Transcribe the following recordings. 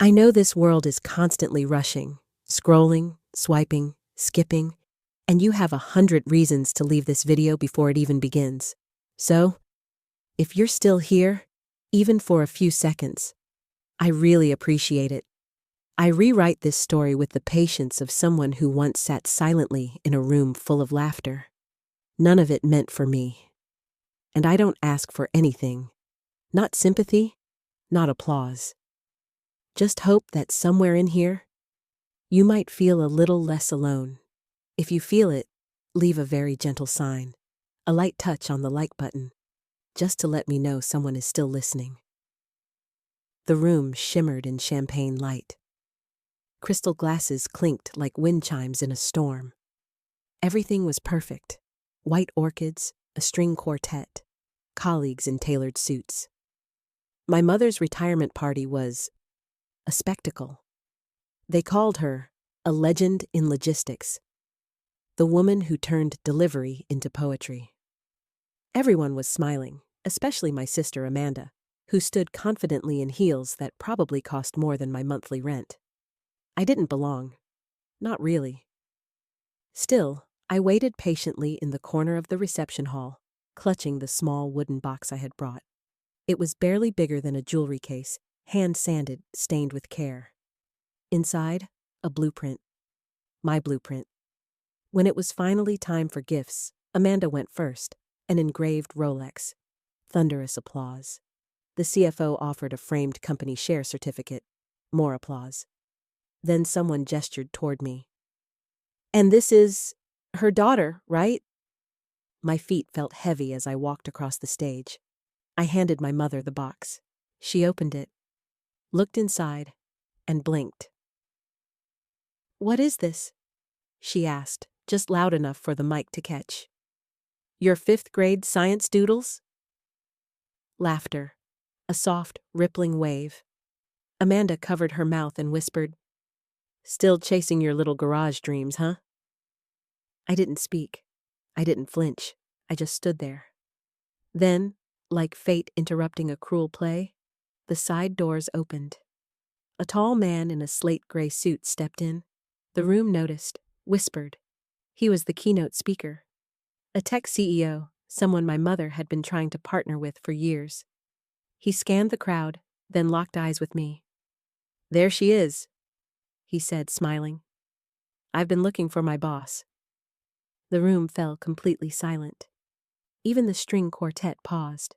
I know this world is constantly rushing, scrolling, swiping, skipping, and you have 100 reasons to leave this video before it even begins. So, if you're still here, even for a few seconds, I really appreciate it. I rewrite this story with the patience of someone who once sat silently in a room full of laughter. None of it meant for me. And I don't ask for anything. Not sympathy, not applause. Just hope that somewhere in here, you might feel a little less alone. If you feel it, leave a very gentle sign, a light touch on the like button, just to let me know someone is still listening. The room shimmered in champagne light. Crystal glasses clinked like wind chimes in a storm. Everything was perfect. White orchids, a string quartet, colleagues in tailored suits. My mother's retirement party was a spectacle. They called her a legend in logistics, the woman who turned delivery into poetry. Everyone was smiling, especially my sister Amanda, who stood confidently in heels that probably cost more than my monthly rent. I didn't belong. Not really. Still, I waited patiently in the corner of the reception hall, clutching the small wooden box I had brought. It was barely bigger than a jewelry case, hand-sanded, stained with care. Inside, a blueprint. My blueprint. When it was finally time for gifts, Amanda went first, an engraved Rolex. Thunderous applause. The CFO offered a framed company share certificate. More applause. Then someone gestured toward me. "And this is her daughter, right?" My feet felt heavy as I walked across the stage. I handed my mother the box. She opened it, looked inside, and blinked. "What is this?" she asked, just loud enough for the mic to catch. "Your 5th grade science doodles?" Laughter. A soft, rippling wave. Amanda covered her mouth and whispered, "Still chasing your little garage dreams, huh?" I didn't speak. I didn't flinch. I just stood there. Then, like fate interrupting a cruel play, the side doors opened. A tall man in a slate-gray suit stepped in. The room noticed, whispered. He was the keynote speaker. A tech CEO, someone my mother had been trying to partner with for years. He scanned the crowd, then locked eyes with me. "There she is," he said, smiling. "I've been looking for my boss." The room fell completely silent. Even the string quartet paused.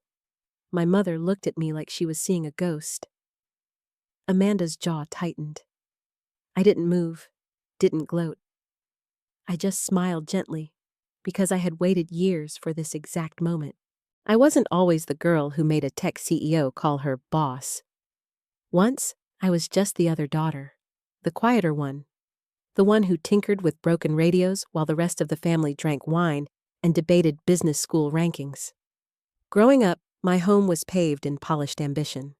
My mother looked at me like she was seeing a ghost. Amanda's jaw tightened. I didn't move, didn't gloat. I just smiled gently, because I had waited years for this exact moment. I wasn't always the girl who made a tech CEO call her boss. Once, I was just the other daughter, the quieter one, the one who tinkered with broken radios while the rest of the family drank wine and debated business school rankings. Growing up, my home was paved in polished ambition.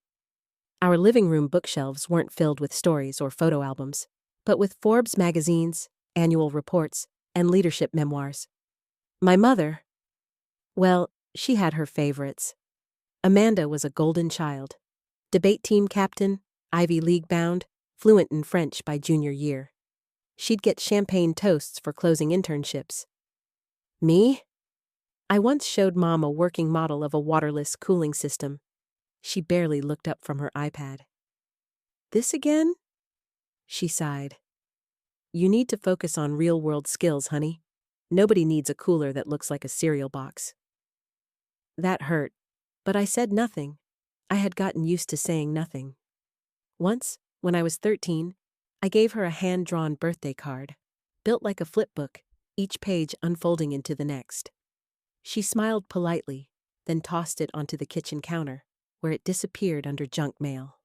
Our living room bookshelves weren't filled with stories or photo albums, but with Forbes magazines, annual reports, and leadership memoirs. My mother, well, she had her favorites. Amanda was a golden child. Debate team captain, Ivy League bound, fluent in French by junior year. She'd get champagne toasts for closing internships. Me? I once showed Mom a working model of a waterless cooling system. She barely looked up from her iPad. "This again?" She sighed. "You need to focus on real-world skills, honey. Nobody needs a cooler that looks like a cereal box." That hurt, but I said nothing. I had gotten used to saying nothing. Once, when I was 13, I gave her a hand-drawn birthday card, built like a flipbook, each page unfolding into the next. She smiled politely, then tossed it onto the kitchen counter, where it disappeared under junk mail.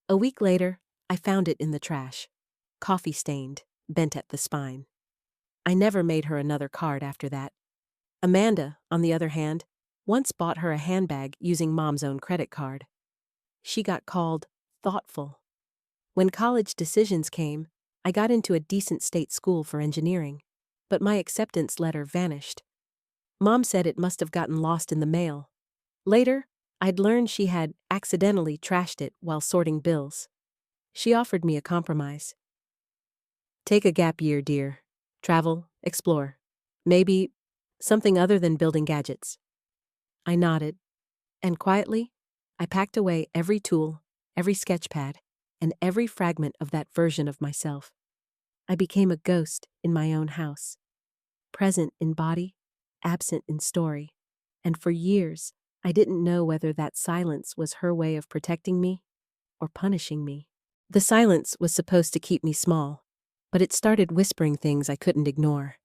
A week later, I found it in the trash, coffee-stained, bent at the spine. I never made her another card after that. Amanda, on the other hand, once bought her a handbag using Mom's own credit card. She got called thoughtful. When college decisions came, I got into a decent state school for engineering, but my acceptance letter vanished. Mom said it must have gotten lost in the mail. Later, I'd learned she had accidentally trashed it while sorting bills. She offered me a compromise. Take a gap year, dear. Travel, explore. Maybe something other than building gadgets. I nodded, and quietly, I packed away every tool, every sketch pad, and every fragment of that version of myself. I became a ghost in my own house, present in body, absent in story, and for years, I didn't know whether that silence was her way of protecting me or punishing me. The silence was supposed to keep me small, but it started whispering things I couldn't ignore.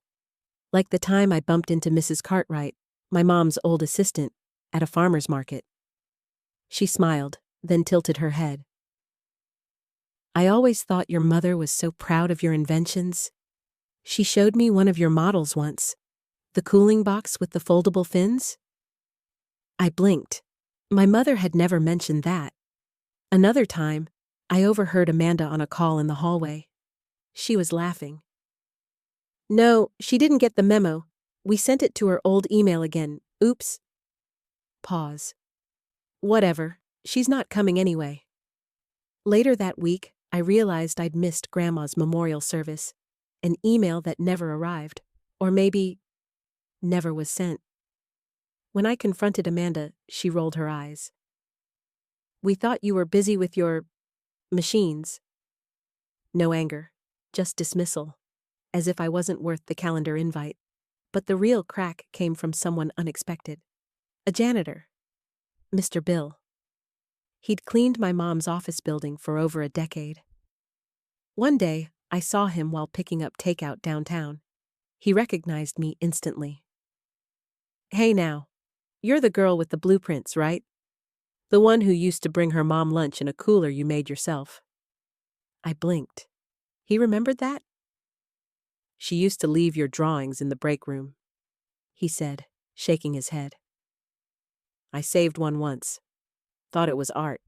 Like the time I bumped into Mrs. Cartwright, my mom's old assistant, at a farmer's market. She smiled, then tilted her head. I always thought your mother was so proud of your inventions. She showed me one of your models once. The cooling box with the foldable fins? I blinked. My mother had never mentioned that. Another time, I overheard Amanda on a call in the hallway. She was laughing. No, she didn't get the memo. We sent it to her old email again. Oops. Pause. Whatever, she's not coming anyway. Later that week, I realized I'd missed Grandma's memorial service, an email that never arrived, or maybe never was sent. When I confronted Amanda, she rolled her eyes. We thought you were busy with your machines. No anger, just dismissal, as if I wasn't worth the calendar invite. But the real crack came from someone unexpected. A janitor. Mr. Bill. He'd cleaned my mom's office building for over a decade. One day, I saw him while picking up takeout downtown. He recognized me instantly. Hey now, you're the girl with the blueprints, right? The one who used to bring her mom lunch in a cooler you made yourself. I blinked. He remembered that? She used to leave your drawings in the break room, he said, shaking his head. I saved one once. Thought it was art.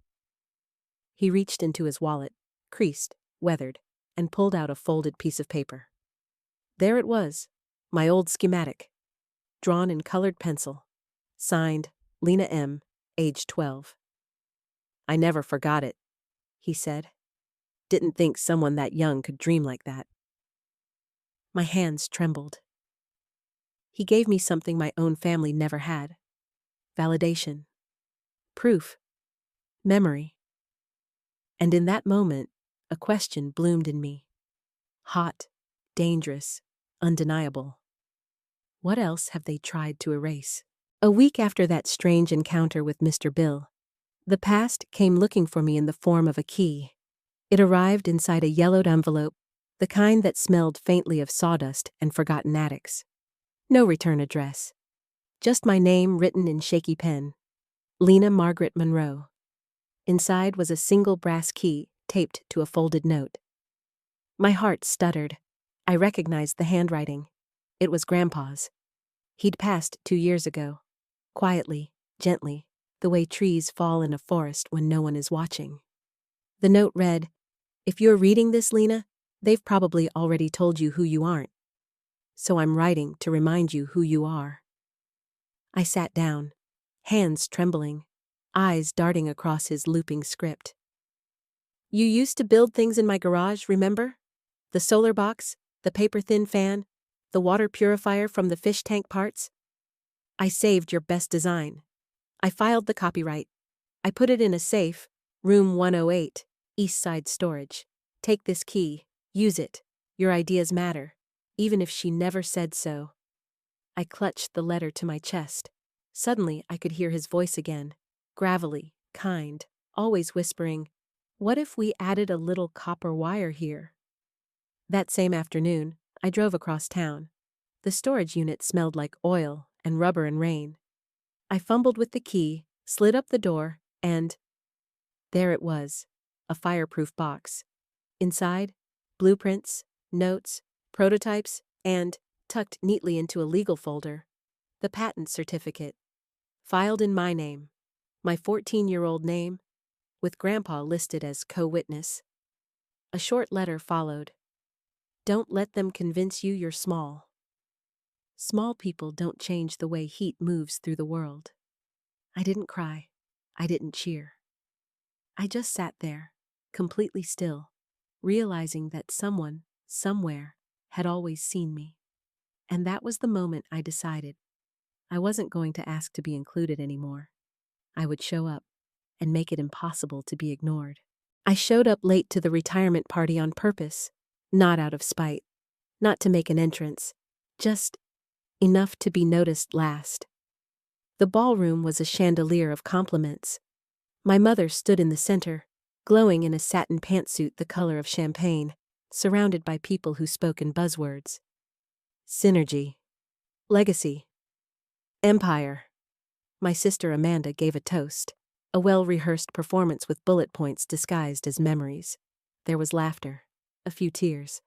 He reached into his wallet, creased, weathered, and pulled out a folded piece of paper. There it was, my old schematic, drawn in colored pencil, signed Lena M., age 12. I never forgot it, he said. Didn't think someone that young could dream like that. My hands trembled. He gave me something my own family never had. Validation. Proof. Memory. And in that moment, a question bloomed in me. Hot, dangerous, undeniable. What else have they tried to erase? A week after that strange encounter with Mr. Bill, the past came looking for me in the form of a key. It arrived inside a yellowed envelope, the kind that smelled faintly of sawdust and forgotten attics. No return address. Just my name written in shaky pen. Lena Margaret Monroe. Inside was a single brass key taped to a folded note. My heart stuttered. I recognized the handwriting. It was Grandpa's. He'd passed 2 years ago. Quietly, gently, the way trees fall in a forest when no one is watching. The note read, If you're reading this, Lena, they've probably already told you who you aren't. So I'm writing to remind you who you are. I sat down, hands trembling, eyes darting across his looping script. You used to build things in my garage, remember? The solar box, the paper-thin fan, the water purifier from the fish tank parts? I saved your best design. I filed the copyright. I put it in a safe, room 108, East Side Storage. Take this key, use it. Your ideas matter, even if she never said so. I clutched the letter to my chest. Suddenly, I could hear his voice again, gravelly, kind, always whispering, What if we added a little copper wire here? That same afternoon, I drove across town. The storage unit smelled like oil and rubber and rain. I fumbled with the key, slid up the door, and there it was, a fireproof box. Inside, blueprints, notes, prototypes, and, tucked neatly into a legal folder, the patent certificate, filed in my name, my 14-year-old name, with Grandpa listed as co-witness. A short letter followed. Don't let them convince you you're small. Small people don't change the way heat moves through the world. I didn't cry. I didn't cheer. I just sat there, completely still, realizing that someone, somewhere, had always seen me. And that was the moment I decided I wasn't going to ask to be included anymore. I would show up and make it impossible to be ignored. I showed up late to the retirement party on purpose, not out of spite, not to make an entrance, just enough to be noticed last. The ballroom was a chandelier of compliments. My mother stood in the center, glowing in a satin pantsuit the color of champagne, surrounded by people who spoke in buzzwords. Synergy. Legacy. Empire. My sister Amanda gave a toast, a well-rehearsed performance with bullet points disguised as memories. There was laughter, a few tears.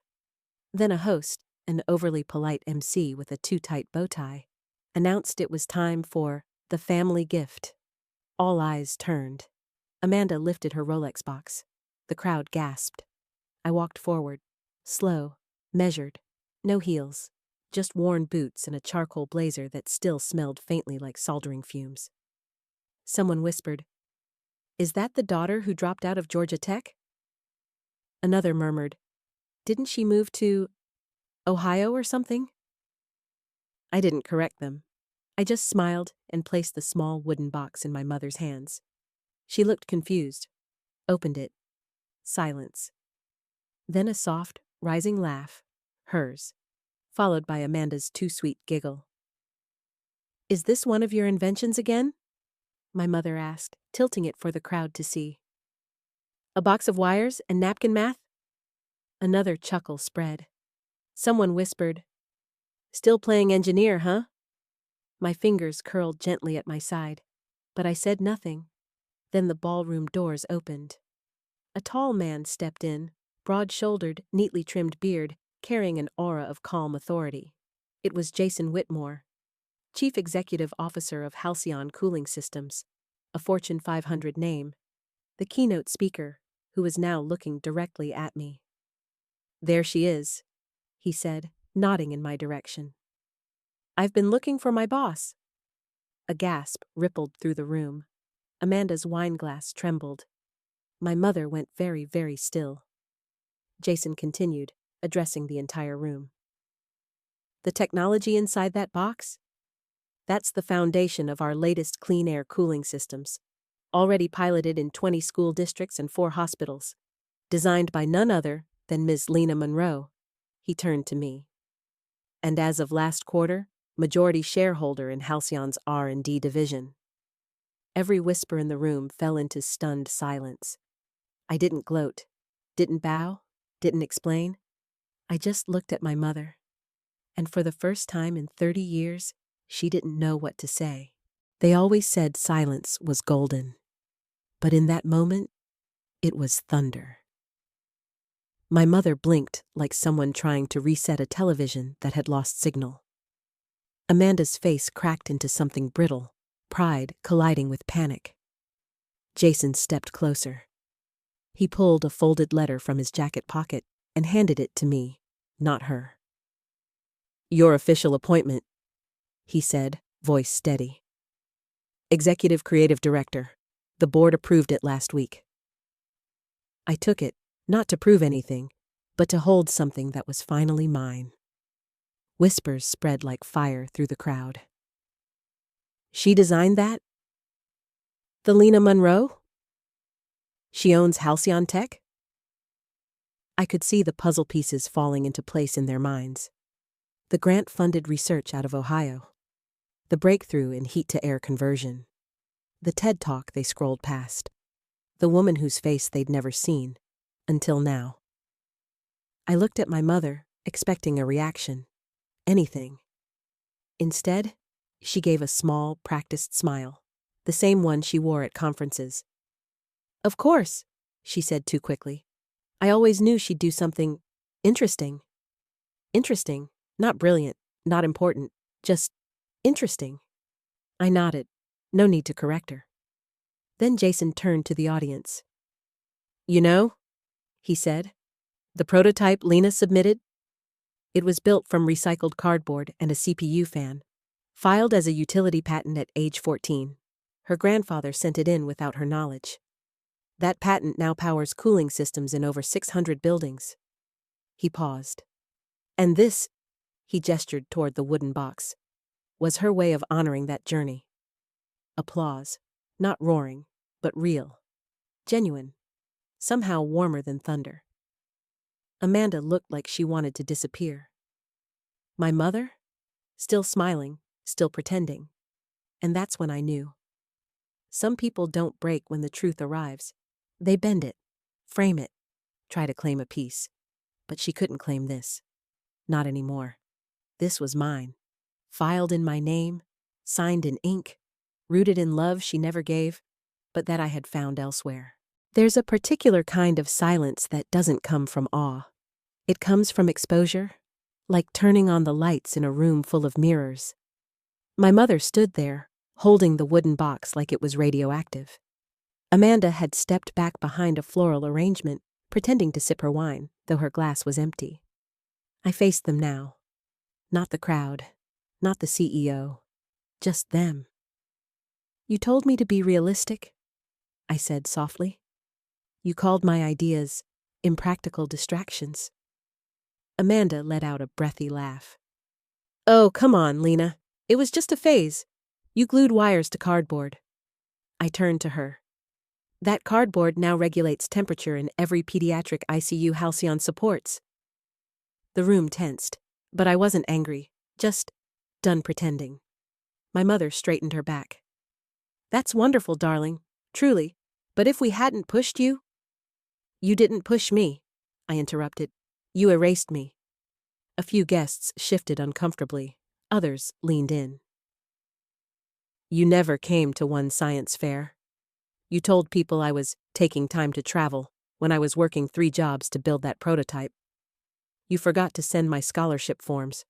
Then a host, an overly polite MC with a too-tight bow tie, announced it was time for the family gift. All eyes turned. Amanda lifted her Rolex box. The crowd gasped. I walked forward, slow, measured, no heels, just worn boots and a charcoal blazer that still smelled faintly like soldering fumes. Someone whispered, "Is that the daughter who dropped out of Georgia Tech?" Another murmured, "Didn't she move to Ohio or something?" I didn't correct them. I just smiled and placed the small wooden box in my mother's hands. She looked confused, opened it. Silence. Then a soft, rising laugh, hers, followed by Amanda's too sweet giggle. "Is this one of your inventions again?" my mother asked, tilting it for the crowd to see. "A box of wires and napkin math?" Another chuckle spread. Someone whispered, "Still playing engineer, huh?" My fingers curled gently at my side, but I said nothing. Then the ballroom doors opened. A tall man stepped in, broad-shouldered, neatly trimmed beard, carrying an aura of calm authority. It was Jason Whitmore, Chief Executive Officer of Halcyon Cooling Systems, a Fortune 500 name, the keynote speaker, who was now looking directly at me. "There she is," he said, nodding in my direction. "I've been looking for my boss." A gasp rippled through the room. Amanda's wineglass trembled. My mother went very, very still. Jason continued, addressing the entire room. "The technology inside that box? That's the foundation of our latest clean air cooling systems, already piloted in 20 school districts and 4 hospitals, designed by none other than Ms. Lena Monroe." He turned to me. "And as of last quarter, majority shareholder in Halcyon's R&D division." Every whisper in the room fell into stunned silence. I didn't gloat, didn't bow, didn't explain. I just looked at my mother. And for the first time in 30 years, she didn't know what to say. They always said silence was golden. But in that moment, it was thunder. My mother blinked like someone trying to reset a television that had lost signal. Amanda's face cracked into something brittle, pride colliding with panic. Jason stepped closer. He pulled a folded letter from his jacket pocket and handed it to me, not her. "Your official appointment," he said, voice steady. "Executive Creative Director. The board approved it last week." I took it, not to prove anything, but to hold something that was finally mine. Whispers spread like fire through the crowd. "She designed that? The Lena Monroe? She owns Halcyon Tech?" I could see the puzzle pieces falling into place in their minds. The grant-funded research out of Ohio. The breakthrough in heat-to-air conversion. The TED Talk they scrolled past. The woman whose face they'd never seen, until now. I looked at my mother, expecting a reaction. Anything. Instead, she gave a small, practiced smile, the same one she wore at conferences. "Of course," she said too quickly. "I always knew she'd do something interesting." Interesting, not brilliant, not important, just interesting. I nodded. No need to correct her. Then Jason turned to the audience. "You know," he said, "the prototype Lena submitted? It was built from recycled cardboard and a CPU fan, filed as a utility patent at age 14. Her grandfather sent it in without her knowledge. That patent now powers cooling systems in over 600 buildings. He paused. And this, he gestured toward the wooden box, was her way of honoring that journey. Applause, not roaring, but real, genuine, somehow warmer than thunder. Amanda looked like she wanted to disappear. My mother? Still smiling, still pretending. And that's when I knew. Some people don't break when the truth arrives. They bend it, frame it, try to claim a piece. But she couldn't claim this. Not anymore. This was mine. Filed in my name, signed in ink, rooted in love she never gave, but that I had found elsewhere. There's a particular kind of silence that doesn't come from awe. It comes from exposure, like turning on the lights in a room full of mirrors. My mother stood there, holding the wooden box like it was radioactive. Amanda had stepped back behind a floral arrangement, pretending to sip her wine, though her glass was empty. I faced them now. Not the crowd, not the CEO, just them. You told me to be realistic, I said softly. You called my ideas impractical distractions. Amanda let out a breathy laugh. Oh, come on, Lena. It was just a phase. You glued wires to cardboard. I turned to her. That cardboard now regulates temperature in every pediatric ICU Halcyon supports. The room tensed, but I wasn't angry, just done pretending. My mother straightened her back. That's wonderful, darling, truly, but if we hadn't pushed you— You didn't push me, I interrupted. You erased me. A few guests shifted uncomfortably, others leaned in. You never came to one science fair. You told people I was taking time to travel when I was working 3 jobs to build that prototype. You forgot to send my scholarship forms.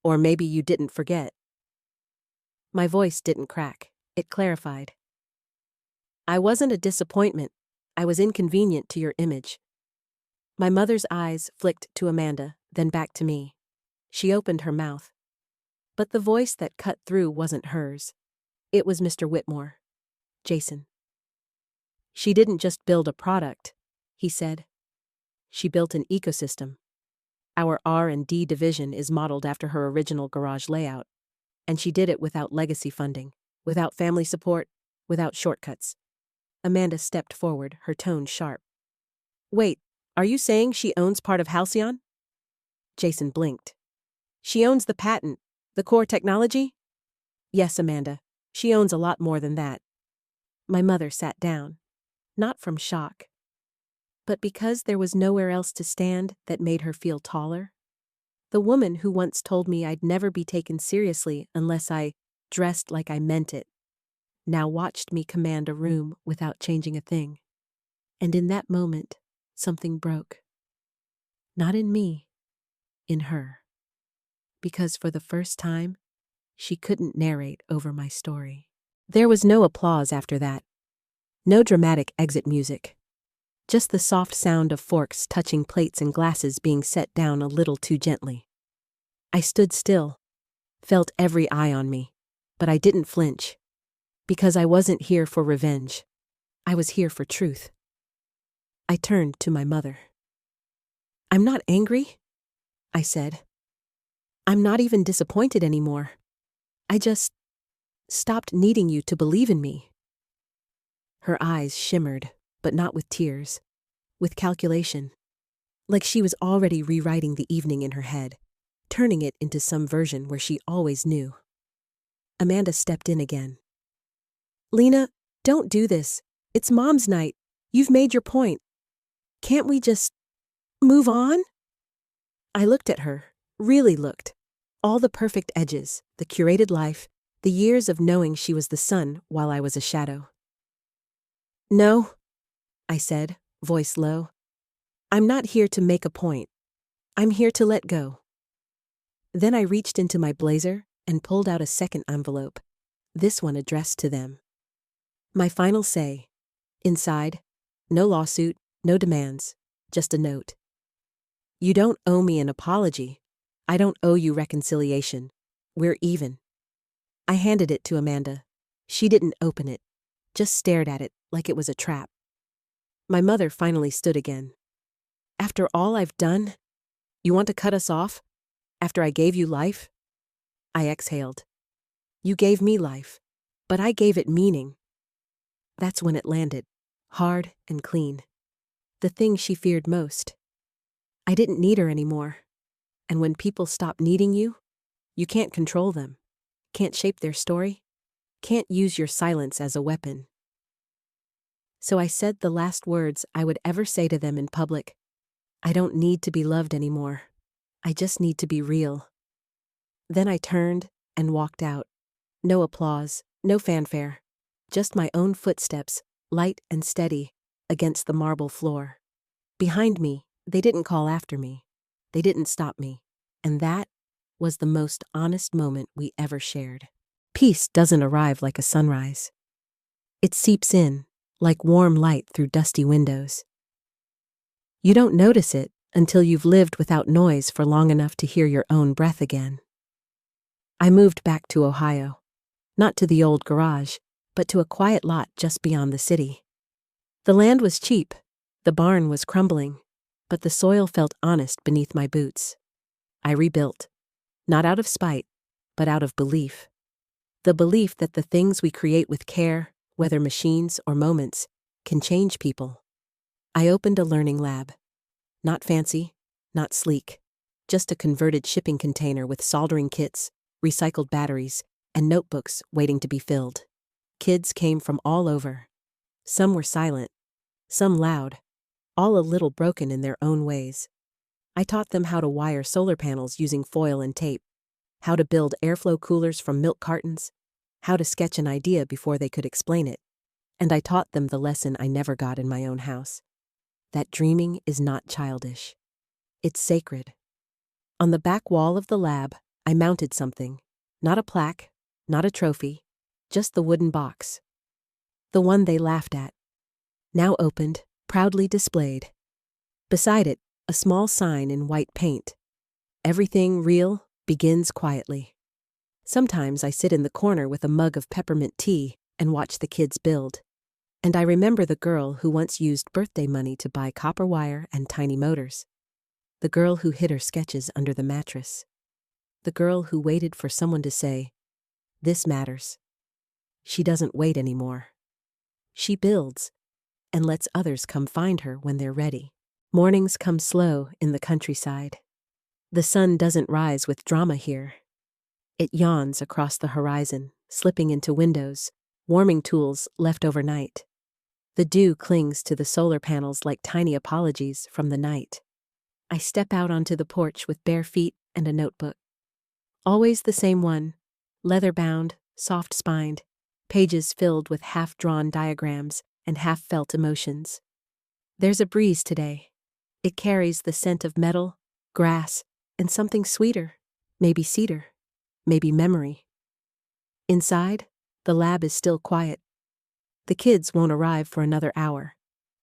Or maybe you didn't forget. My voice didn't crack. It clarified. I wasn't a disappointment. I was inconvenient to your image. My mother's eyes flicked to Amanda, then back to me. She opened her mouth. But the voice that cut through wasn't hers. It was Mr. Whitmore. Jason. She didn't just build a product, he said. She built an ecosystem. Our R&D division is modeled after her original garage layout, and she did it without legacy funding, without family support, without shortcuts. Amanda stepped forward, her tone sharp. Wait, are you saying she owns part of Halcyon? Jason blinked. She owns the patent, the core technology? Yes, Amanda, she owns a lot more than that. My mother sat down, not from shock, but because there was nowhere else to stand that made her feel taller. The woman who once told me I'd never be taken seriously unless I dressed like I meant it, now watched me command a room without changing a thing. And in that moment, something broke. Not in me, in her. Because for the first time, she couldn't narrate over my story. There was no applause after that. No dramatic exit music. Just the soft sound of forks touching plates and glasses being set down a little too gently. I stood still, felt every eye on me, but I didn't flinch. Because I wasn't here for revenge. I was here for truth. I turned to my mother. I'm not angry, I said. I'm not even disappointed anymore. I just stopped needing you to believe in me. Her eyes shimmered, but not with tears, with calculation. Like she was already rewriting the evening in her head, turning it into some version where she always knew. Amanda stepped in again. Lena, don't do this. It's Mom's night. You've made your point. Can't we just move on? I looked at her, really looked. All the perfect edges, the curated life, the years of knowing she was the sun while I was a shadow. No, I said, voice low. I'm not here to make a point. I'm here to let go. Then I reached into my blazer and pulled out a second envelope, this one addressed to them. My final say. Inside, no lawsuit, no demands, just a note. You don't owe me an apology. I don't owe you reconciliation. We're even. I handed it to Amanda. She didn't open it, just stared at it like it was a trap. My mother finally stood again. After all I've done? You want to cut us off? After I gave you life? I exhaled. You gave me life, but I gave it meaning. That's when it landed, hard and clean. The thing she feared most. I didn't need her anymore. And when people stop needing you, you can't control them, can't shape their story, can't use your silence as a weapon. So I said the last words I would ever say to them in public. I don't need to be loved anymore. I just need to be real. Then I turned and walked out. No applause, no fanfare. Just my own footsteps, light and steady, against the marble floor. Behind me, they didn't call after me. They didn't stop me. And that was the most honest moment we ever shared. Peace doesn't arrive like a sunrise. It seeps in, like warm light through dusty windows. You don't notice it until you've lived without noise for long enough to hear your own breath again. I moved back to Ohio. Not to the old garage, but to a quiet lot just beyond the city. The land was cheap, the barn was crumbling, but the soil felt honest beneath my boots. I rebuilt, not out of spite, but out of belief. The belief that the things we create with care, whether machines or moments, can change people. I opened a learning lab. Not fancy, not sleek, just a converted shipping container with soldering kits, recycled batteries, and notebooks waiting to be filled. Kids came from all over. Some were silent, some loud, all a little broken in their own ways. I taught them how to wire solar panels using foil and tape, how to build airflow coolers from milk cartons, how to sketch an idea before they could explain it. And I taught them the lesson I never got in my own house. That dreaming is not childish. It's sacred. On the back wall of the lab, I mounted something. Not a plaque, not a trophy, just the wooden box. The one they laughed at. Now opened, proudly displayed. Beside it, a small sign in white paint. Everything real begins quietly. Sometimes I sit in the corner with a mug of peppermint tea and watch the kids build. And I remember the girl who once used birthday money to buy copper wire and tiny motors. The girl who hid her sketches under the mattress. The girl who waited for someone to say, "This matters." She doesn't wait anymore. She builds, and lets others come find her when they're ready. Mornings come slow in the countryside. The sun doesn't rise with drama here. It yawns across the horizon, slipping into windows, warming tools left overnight. The dew clings to the solar panels like tiny apologies from the night. I step out onto the porch with bare feet and a notebook. Always the same one, leather-bound, soft-spined, pages filled with half-drawn diagrams and half-felt emotions. There's a breeze today. It carries the scent of metal, grass, and something sweeter, maybe cedar, maybe memory. Inside, the lab is still quiet. The kids won't arrive for another hour,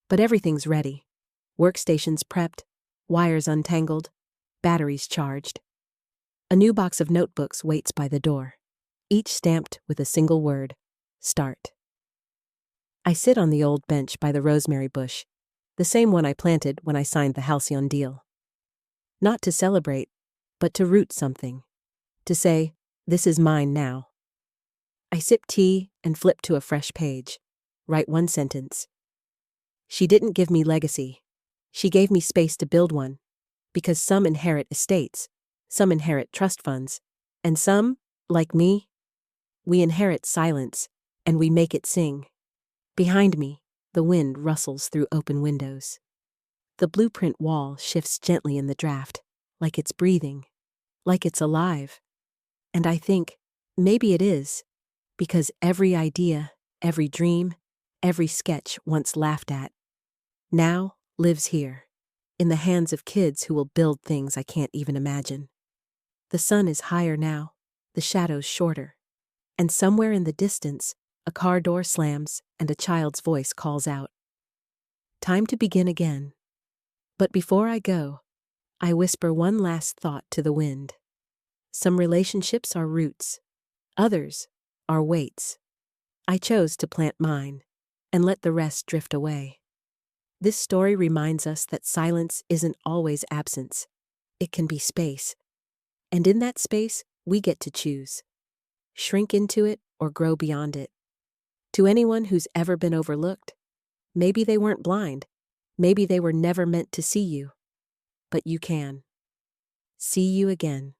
but everything's ready. Workstations prepped, wires untangled, batteries charged. A new box of notebooks waits by the door, each stamped with a single word, start. I sit on the old bench by the rosemary bush, the same one I planted when I signed the Halcyon deal. Not to celebrate, but to root something, to say, this is mine now. I sip tea and flip to a fresh page, write one sentence. She didn't give me legacy. She gave me space to build one, because some inherit estates, some inherit trust funds, and some, like me, we inherit silence, and we make it sing. Behind me, the wind rustles through open windows. The blueprint wall shifts gently in the draft, like it's breathing, like it's alive. And I think, maybe it is, because every idea, every dream, every sketch once laughed at, now lives here, in the hands of kids who will build things I can't even imagine. The sun is higher now, the shadows shorter, and somewhere in the distance, a car door slams and a child's voice calls out. Time to begin again. But before I go, I whisper one last thought to the wind. Some relationships are roots, others are weights. I chose to plant mine and let the rest drift away. This story reminds us that silence isn't always absence. It can be space. And in that space, we get to choose. Shrink into it or grow beyond it. To anyone who's ever been overlooked, maybe they weren't blind. Maybe they were never meant to see you. But you can. See you again.